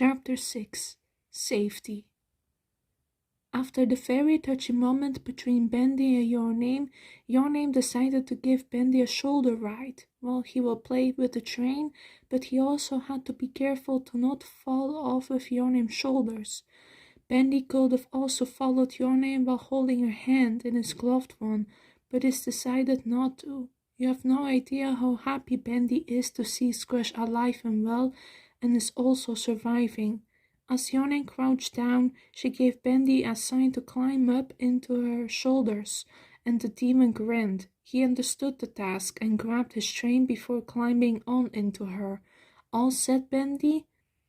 Chapter 6 Safety. After the very touchy moment between Bendy and Your Name decided to give Bendy a shoulder ride. Well, he will play with the train, but he also had to be careful to not fall off of Your Name's shoulders. Bendy could have also followed Your Name while holding her hand in his gloved one, but he decided not to. You have no idea how happy Bendy is to see Squish alive and well, and is also surviving. As Your Name crouched down, she gave Bendy a sign to climb up into her shoulders, and the demon grinned. He understood the task and grabbed his train before climbing on into her. All set, Bendy?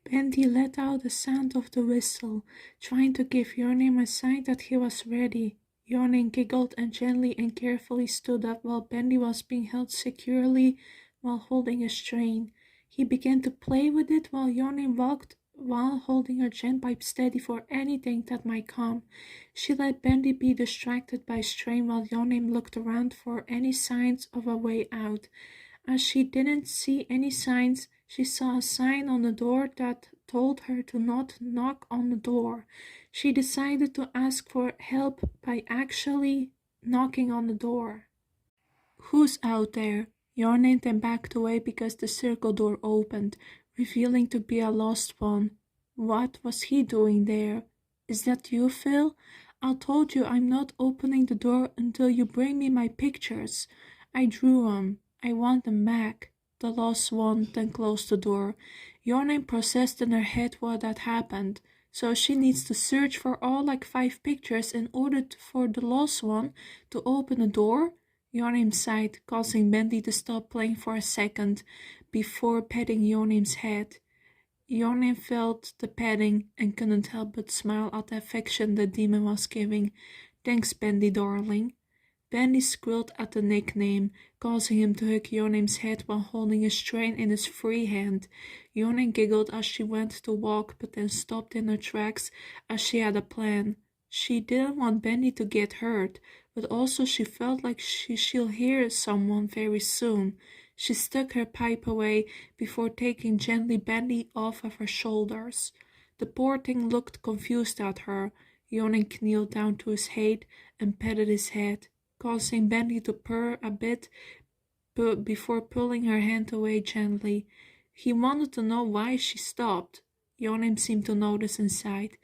Bendy let out the sound of the whistle, trying to give Your Name a sign that he was ready. Your Name giggled and gently and carefully stood up while Bendy was being held securely while holding his train. He began to play with it while Your Name walked while holding her gentpipe steady for anything that might come. She let Bendy be distracted by his train while Your Name looked around for any signs of a way out. As she didn't see any signs, she saw a sign on the door that told her to not knock on the door. She decided to ask for help by actually knocking on the door. "Who's out there?" Your Name then backed away because the circle door opened, revealing to be a lost one. What was he doing there? "Is that you, Phil? I told you I'm not opening the door until you bring me my pictures. I drew 'em. I want them back." The lost one then closed the door. Your Name processed in her head what had happened. So she needs to search for all like 5 pictures in order for the lost one to open the door? Your Name sighed, causing Bendy to stop playing for a second before petting Your Name's head. Your Name felt the petting and couldn't help but smile at the affection the demon was giving. "Thanks, Bendy, darling." Bendy squealed at the nickname, causing him to hug Your Name's head while holding his train in his free hand. Your Name giggled as she went to walk, but then stopped in her tracks as she had a plan. She didn't want Bendy to get hurt, but also she felt like she'll hear someone very soon. She stuck her pipe away before taking gently Bendy off of her shoulders. The poor thing looked confused at her. Your Name kneeled down to his height and petted his head, causing Bendy to purr a bit before pulling her hand away gently. He wanted to know why she stopped. Your Name seemed to notice and sighed.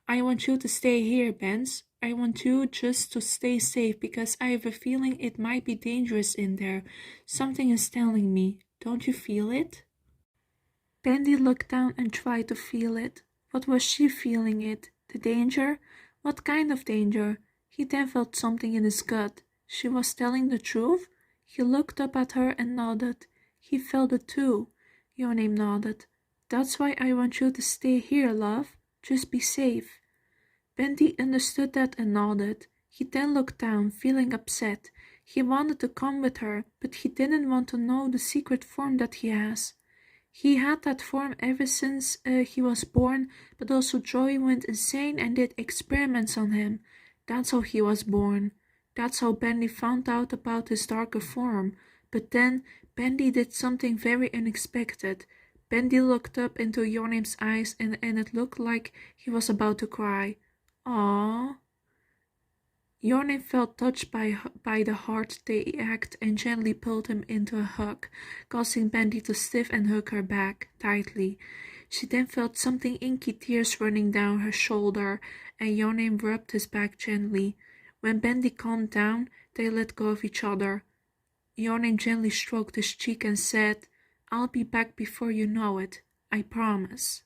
"I want you to stay here, Benz. I want you just to stay safe because I have a feeling it might be dangerous in there. Something is telling me. Don't you feel it?" Bendy looked down and tried to feel it. What was she feeling it? The danger? What kind of danger? He then felt something in his gut. She was telling the truth? He looked up at her and nodded. He felt it too. Your Name nodded. "That's why I want you to stay here, love. Just be safe." Bendy understood that and nodded. He then looked down, feeling upset. He wanted to come with her, but he didn't want to know the secret form that he has. He had that form ever since he was born, but also Joey went insane and did experiments on him. That's how he was born. That's how Bendy found out about his darker form. But then Bendy did something very unexpected. Bendy looked up into Your Name's eyes and it looked like he was about to cry. "Aww." Your Name felt touched by the heart they act and gently pulled him into a hug, causing Bendy to stiff and hug her back tightly. She then felt something inky tears running down her shoulder, and Your Name rubbed his back gently. When Bendy calmed down, they let go of each other. Your Name gently stroked his cheek and said, "I'll be back before you know it. I promise."